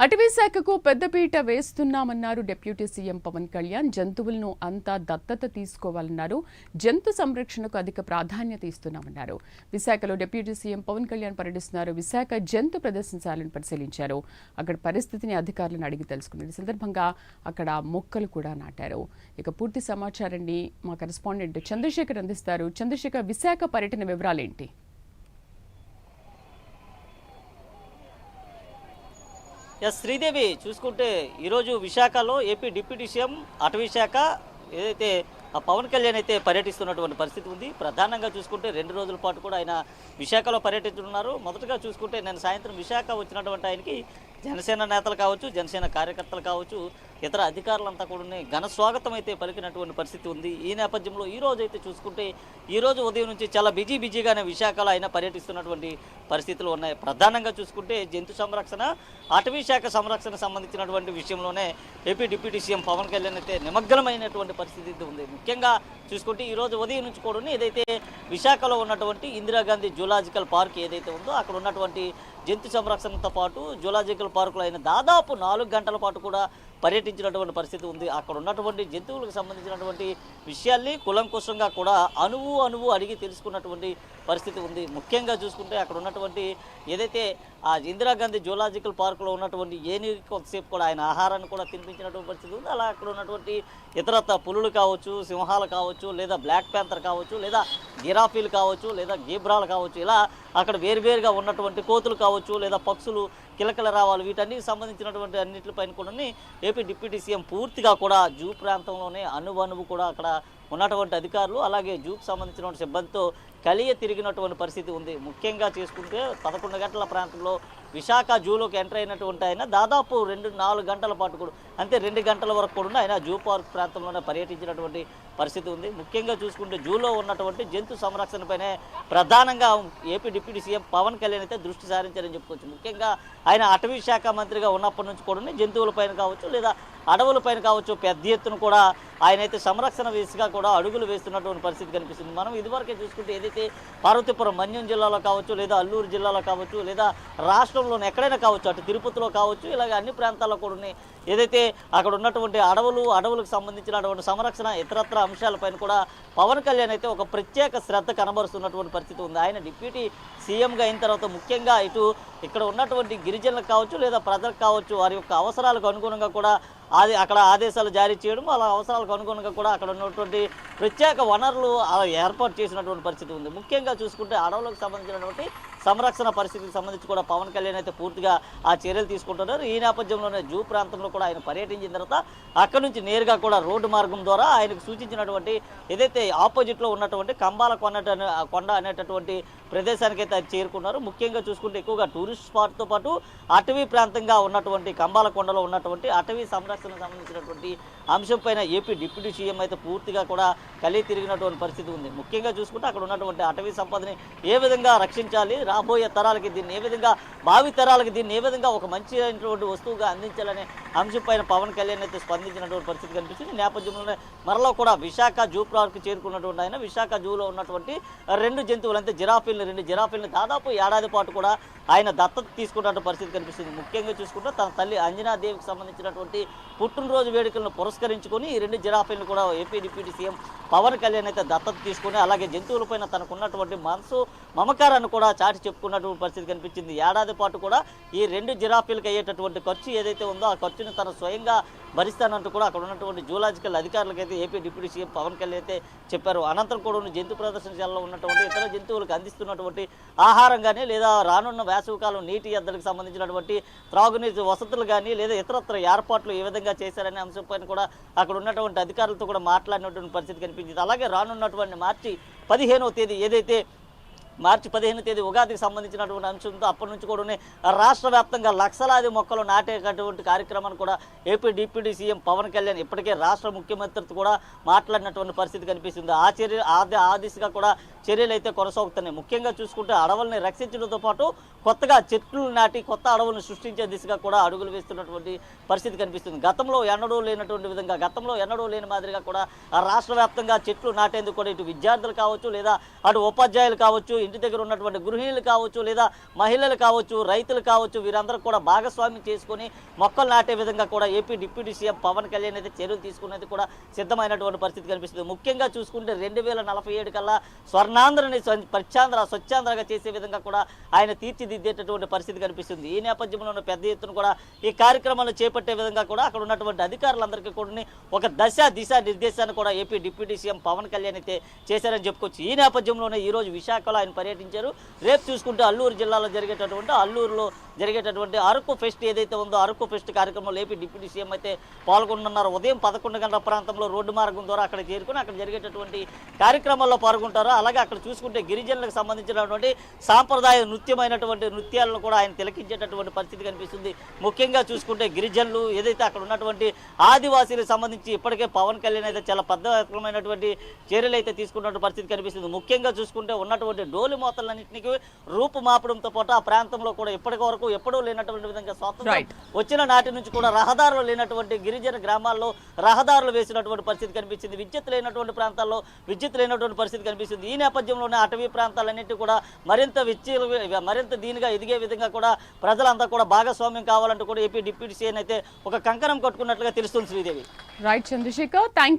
అటవీ శాఖకు పెద్దపీట వేస్తున్నామన్నారు డిప్యూటీ సీఎం పవన్ కళ్యాణ్. జంతువులను అంతా దత్తత తీసుకోవాలన్నారు. జంతు సంరక్షణకు అధిక ప్రాధాన్యత ఇస్తున్నామన్నారు. విశాఖలో డిప్యూటీ సీఎం పవన్ కళ్యాణ్ పర్యటిస్తున్నారు. విశాఖ జంతు ప్రదర్శనశాలను పరిశీలించారు. అక్కడ పరిస్థితిని అధికారులను అడిగి తెలుసుకున్నారు. ఈ సందర్భంగా అక్కడ మొక్కలు కూడా నాటారు. ఇక పూర్తి సమాచారాన్ని మా కరెస్పాండెంట్ చంద్రశేఖర్ అందిస్తారు. చంద్రశేఖర్, విశాఖ పర్యటన వివరాలేంటి? శ్రీదేవి, చూసుకుంటే ఈరోజు విశాఖలో ఏపీ డిప్యూటీ సీఎం అటవీ శాఖ ఏదైతే పవన్ కళ్యాణ్ అయితే పర్యటిస్తున్నటువంటి పరిస్థితి ఉంది. ప్రధానంగా చూసుకుంటే 2 రోజుల పాటు కూడా ఆయన విశాఖలో పర్యటిస్తున్నారు. మొదటగా చూసుకుంటే నేను సాయంత్రం విశాఖ వచ్చినటువంటి ఆయనకి జనసేన నేతలు కావచ్చు, జనసేన కార్యకర్తలు కావచ్చు, ఇతర అధికారులంతా కూడా ఘన స్వాగతం అయితే పలికినటువంటి పరిస్థితి ఉంది. ఈ నేపథ్యంలో ఈ రోజు అయితే చూసుకుంటే ఈ రోజు ఉదయం నుంచి చాలా బిజీగానే విశాఖలో ఆయన పర్యటిస్తున్నటువంటి పరిస్థితులు ఉన్నాయి. ప్రధానంగా చూసుకుంటే జంతు సంరక్షణ, అటవీ శాఖ సంరక్షణ సంబంధించినటువంటి విషయంలోనే AP deputy CM Pawan Kalyan అయితే నిమగ్నమైనటువంటి పరిస్థితి ఉంది. ముఖ్యంగా చూసుకుంటే ఈ రోజు ఉదయం నుంచి కూడా ఏదైతే విశాఖలో ఉన్నటువంటి ఇందిరాగాంధీ జూలాజికల్ పార్క్ ఏదైతే ఉందో అక్కడ ఉన్నటువంటి జంతు సంరక్షణతో పాటు జూలాజికల్ పార్కులో అయిన దాదాపు 4 గంటల పాటు కూడా పర్యటించినటువంటి పరిస్థితి ఉంది. అక్కడ ఉన్నటువంటి జంతువులకు సంబంధించినటువంటి విషయాల్ని కులంకుశంగా కూడా అణువు అడిగి తెలుసుకున్నటువంటి పరిస్థితి ఉంది. ముఖ్యంగా చూసుకుంటే అక్కడ ఉన్నటువంటి ఏదైతే ఆ ఇందిరాగాంధీ జూలాజికల్ పార్కులో ఉన్నటువంటి ఏనుగు కొంతసేపు కూడా ఆయన ఆహారాన్ని కూడా తినిపించినటువంటి పరిస్థితి ఉంది. అలా అక్కడ ఉన్నటువంటి ఇతరత్ర పులులు కావచ్చు, సింహాలు కావచ్చు, లేదా బ్లాక్ ప్యాంథర్ కావచ్చు, లేదా జిరాఫీలు కావచ్చు, లేదా గీబ్రాలు కావచ్చు, ఇలా అక్కడ వేరువేరుగా ఉన్నటువంటి కోతులు కావచ్చు, లేదా పక్షులు, కిలకల రావాలి, వీటన్నిటికి సంబంధించినటువంటి అన్నింటిపైన కూడా ఏపీ డిప్యూటీ సీఎం పూర్తిగా కూడా జూ ప్రాంతంలోనే అణువు కూడా అక్కడ ఉన్నటువంటి అధికారులు అలాగే జూకు సంబంధించిన సిబ్బందితో కలియ తిరిగినటువంటి పరిస్థితి ఉంది. ముఖ్యంగా చేసుకుంటే 11 గంటల ప్రాంతంలో విశాఖ జూలోకి ఎంటర్ అయినటువంటి ఆయన దాదాపు 4 గంటల పాటు కూడా అంతే 2 గంటల వరకు కూడా ఆయన జూ పార్క్ ప్రాంతంలోనే పర్యటించినటువంటి పరిస్థితి ఉంది. ముఖ్యంగా చూసుకుంటే జూలో ఉన్నటువంటి జంతు సంరక్షణపైనే ప్రధానంగా AP deputy CM Pawan Kalyan అయితే దృష్టి సారించారని చెప్పుకోవచ్చు. ముఖ్యంగా ఆయన అటవీ శాఖ మంత్రిగా ఉన్నప్పటి నుంచి కూడా జంతువులపైన కావచ్చు, లేదా అడవులపైన కావచ్చు, పెద్ద ఎత్తున కూడా ఆయనైతే సంరక్షణ దిశగా కూడా అడుగులు వేస్తున్నటువంటి పరిస్థితి కనిపిస్తుంది. మనం ఇదివరకే చూసుకుంటే ఏదైతే పార్వతీపురం మన్యం జిల్లాలో కావచ్చు, లేదా అల్లూరు జిల్లాలో కావచ్చు, లేదా రాష్ట్రంలోనే ఎక్కడైనా కావచ్చు, అటు తిరుపతిలో కావచ్చు, ఇలాగ అన్ని ప్రాంతాల్లో కూడా ఏదైతే అక్కడ ఉన్నటువంటి అడవులకు సంబంధించినటువంటి సంరక్షణ ఇతరత్ర అంశాలపైన కూడా పవన్ కళ్యాణ్ అయితే ఒక ప్రత్యేక శ్రద్ధ కనబరుస్తున్నటువంటి పరిస్థితి ఉంది. ఆయన డిప్యూటీ సీఎంగా అయిన తర్వాత ముఖ్యంగా ఇక్కడ ఉన్నటువంటి గిరిజనులకు కావచ్చు, లేదా ప్రజలకు కావచ్చు, వారి యొక్క అవసరాలకు అనుగుణంగా కూడా అక్కడ ఆదేశాలు జారీ చేయడం, అలా అవసరాలకు అనుగుణంగా కూడా అక్కడ ఉన్నటువంటి ప్రత్యేక వనరులు ఏర్పాటు చేసినటువంటి పరిస్థితి ఉంది. ముఖ్యంగా చూసుకుంటే అడవులకు సంబంధించినటువంటి సంరక్షణ పరిస్థితికి సంబంధించి కూడా పవన్ కళ్యాణ్ అయితే పూర్తిగా ఆ చర్యలు తీసుకుంటున్నారు. ఈ నేపథ్యంలోనే జూ ప్రాంతంలో కూడా ఆయన పర్యటించిన తర్వాత అక్కడి నుంచి నేరుగా కూడా రోడ్డు మార్గం ద్వారా ఆయనకు సూచించినటువంటి ఏదైతే ఆపోజిట్లో ఉన్నటువంటి కంబాల కొండ అనేటటువంటి ప్రదేశానికి అయితే చేరుకున్నారు. ముఖ్యంగా చూసుకుంటే ఎక్కువగా టూరిస్ట్ స్పాట్తో పాటు అటవీ ప్రాంతంగా ఉన్నటువంటి కంబాల కొండలో ఉన్నటువంటి అటవీ సంరక్షణకు సంబంధించినటువంటి అంశంపైన ఏపీ డిప్యూటీ సీఎం అయితే పూర్తిగా కూడా కలిగి తిరిగినటువంటి పరిస్థితి ఉంది. ముఖ్యంగా చూసుకుంటే అక్కడ ఉన్నటువంటి అటవీ సంపదని ఏ విధంగా రక్షించాలి, రాబోయే తరాలకి దీన్ని ఏ విధంగా, భావి తరాలకి దీన్ని ఏ విధంగా ఒక మంచి అయినటువంటి వస్తువుగా అందించాలనే అంశంపైన పవన్ కళ్యాణ్ అయితే స్పందించినటువంటి పరిస్థితి కనిపిస్తుంది. నేపథ్యంలోనే మరలా కూడా విశాఖ జూ పార్క్ చేరుకున్నటువంటి ఆయన విశాఖ జూలో ఉన్నటువంటి 2 జంతువులు అంటే 2 జిరాఫీలను దాదాపు ఏడాది పాటు కూడా ఆయన దత్తత తీసుకున్నటువంటి పరిస్థితి కనిపిస్తుంది. ముఖ్యంగా చూసుకుంటే తన తల్లి అంజనాదేవికి సంబంధించినటువంటి పుట్టినరోజు వేడుకలను పురస్కరించుకొని ఈ 2 జిరాఫీలను కూడా AP deputy CM Pawan Kalyan అయితే దత్తత తీసుకుని అలాగే జంతువులపైన తనకున్నటువంటి మనసు మమకారాన్ని కూడా చాటి చెప్పుకున్నటువంటి పరిస్థితి కనిపించింది. ఏడాది పాటు కూడా ఈ 2 జిరాఫీలకు అయ్యేటటువంటి ఖర్చు ఏదైతే ఉందో ఆ ఖర్చును తను స్వయంగా భరిస్తానంటూ కూడా అక్కడ ఉన్నటువంటి జూలాజికల్ అధికారులకైతే AP deputy CM Pawan Kalyan అయితే చెప్పారు. అనంతరం కూడా జంతు ప్రదర్శనశాలలో ఉన్నటువంటి ఇతర జంతువులకు అందిస్తున్నటువంటి ఆహారం కానీ, లేదా రానున్న వేసవికాలం నీటి ఎద్దడికి సంబంధించినటువంటి త్రాగునీటి వసతులు కానీ, లేదా ఇతరత్ర ఏర్పాట్లు ఏ విధంగా చేశారనే అంశంపైన కూడా అక్కడ ఉన్నటువంటి అధికారులతో కూడా మాట్లాడినటువంటి పరిస్థితి కనిపించింది. అలాగే రానున్నటువంటి మార్చి 15వ తేదీ ఏదైతే మార్చి 15వ తేదీ ఉగాదికి సంబంధించినటువంటి అంశంతో అప్పటి నుంచి కూడా రాష్ట్ర వ్యాప్తంగా లక్షలాది మొక్కలు నాటేటటువంటి కార్యక్రమాన్ని కూడా AP deputy CM Pawan Kalyan ఇప్పటికే రాష్ట్ర ముఖ్యమంత్రితో కూడా మాట్లాడినటువంటి పరిస్థితి కనిపిస్తుంది. ఆ దిశగా కూడా చర్యలు అయితే కొనసాగుతున్నాయి. ముఖ్యంగా చూసుకుంటే అడవుల్ని రక్షించడంతో పాటు కొత్తగా చెట్లు నాటి కొత్త అడవులను సృష్టించే దిశగా కూడా అడుగులు వేస్తున్నటువంటి పరిస్థితి కనిపిస్తుంది. గతంలో ఎన్నడూ లేనటువంటి విధంగా, గతంలో ఎన్నడూ లేని మాదిరిగా కూడా రాష్ట్ర వ్యాప్తంగా చెట్లు నాటేందుకు కూడా ఇటు విద్యార్థులు కావచ్చు, లేదా అటు ఉపాధ్యాయులు కావచ్చు, ఇంటి దగ్గర ఉన్నటువంటి గృహిణులు కావచ్చు, లేదా మహిళలు కావచ్చు, రైతులు కావచ్చు, వీరందరూ కూడా భాగస్వామ్యం చేసుకొని మొక్కలు నాటే విధంగా కూడా AP deputy CM Pawan Kalyan అయితే చర్యలు తీసుకునేది కూడా సిద్ధమైనటువంటి పరిస్థితి కనిపిస్తుంది. ముఖ్యంగా చూసుకుంటే 2047 కల్లా స్వర్ణాంధ్రని స్వచ్ఛాంధ్రగా చేసే విధంగా కూడా ఆయన తీర్చిదిద్దేటటువంటి పరిస్థితి కనిపిస్తుంది. ఈ నేపథ్యంలో పెద్ద ఎత్తున కూడా ఈ కార్యక్రమాలను చేపట్టే విధంగా కూడా అక్కడ ఉన్నటువంటి అధికారులందరికీ కూడా ఒక దిశ నిర్దేశాన్ని కూడా AP deputy CM Pawan Kalyan అయితే చేశారని చెప్పుకోవచ్చు. ఈ నేపథ్యంలోనే ఈరోజు విశాఖలో ఆయన పర్యటించారు. రేపు చూసుకుంటే అల్లూరు జిల్లాలో అల్లూరులో జరిగేటటువంటి అరకు ఫెస్ట్ ఏదైతే ఉందో అరకు ఫెస్ట్ కార్యక్రమంలో ఏపీ డిప్యూటీ సీఎం అయితే పాల్గొంటున్నారు. ఉదయం 11 గంటల ప్రాంతంలో రోడ్డు మార్గం ద్వారా అక్కడ చేరుకుని అక్కడ జరిగేటటువంటి కార్యక్రమాల్లో పాల్గొంటారు. అలాగే అక్కడ చూసుకుంటే గిరిజనులకు సంబంధించినటువంటి సాంప్రదాయ నృత్యాలను కూడా ఆయన తిలకించేటటువంటి పరిస్థితి కనిపిస్తుంది. ముఖ్యంగా చూసుకుంటే గిరిజనులు ఏదైతే అక్కడ ఉన్నటువంటి ఆదివాసీలకు సంబంధించి ఇప్పటికే పవన్ కళ్యాణ్ అయితే చాలా పెద్దమైనటువంటి చర్యలు అయితే తీసుకున్నటువంటి పరిస్థితి కనిపిస్తుంది. ముఖ్యంగా చూసుకుంటే ఉన్నటువంటి డోలు మోతలన్నింటినీ రూపుమాపడంతో పాటు ఆ ప్రాంతంలో కూడా ఇప్పటి వరకు ఎప్పుడూ లేనటువంటి విధంగా స్వాతంత్రం వచ్చిన నాటి నుంచి కూడా రహదారులు లేనటువంటి గిరిజన గ్రామాల్లో రహదారులు వేసినటువంటి పరిస్థితి కనిపించింది. విద్యుత్ లేనటువంటి ప్రాంతాల్లో విద్యుత్ లేనటువంటి పరిస్థితి కనిపిస్తుంది. ఈ నేపథ్యంలోనే అటవీ ప్రాంతాలన్నింటి కూడా మరింత దీనిగా ఎదిగే విధంగా కూడా ప్రజలంతా కూడా భాగస్వామ్యం కావాలంటూ కూడా ఏపీ డిప్యూటీ సీఎం అయితే ఒక కంకణం కట్టుకున్నట్లుగా తెలుస్తుంది శ్రీదేవి. Right Chandrasekhar, thank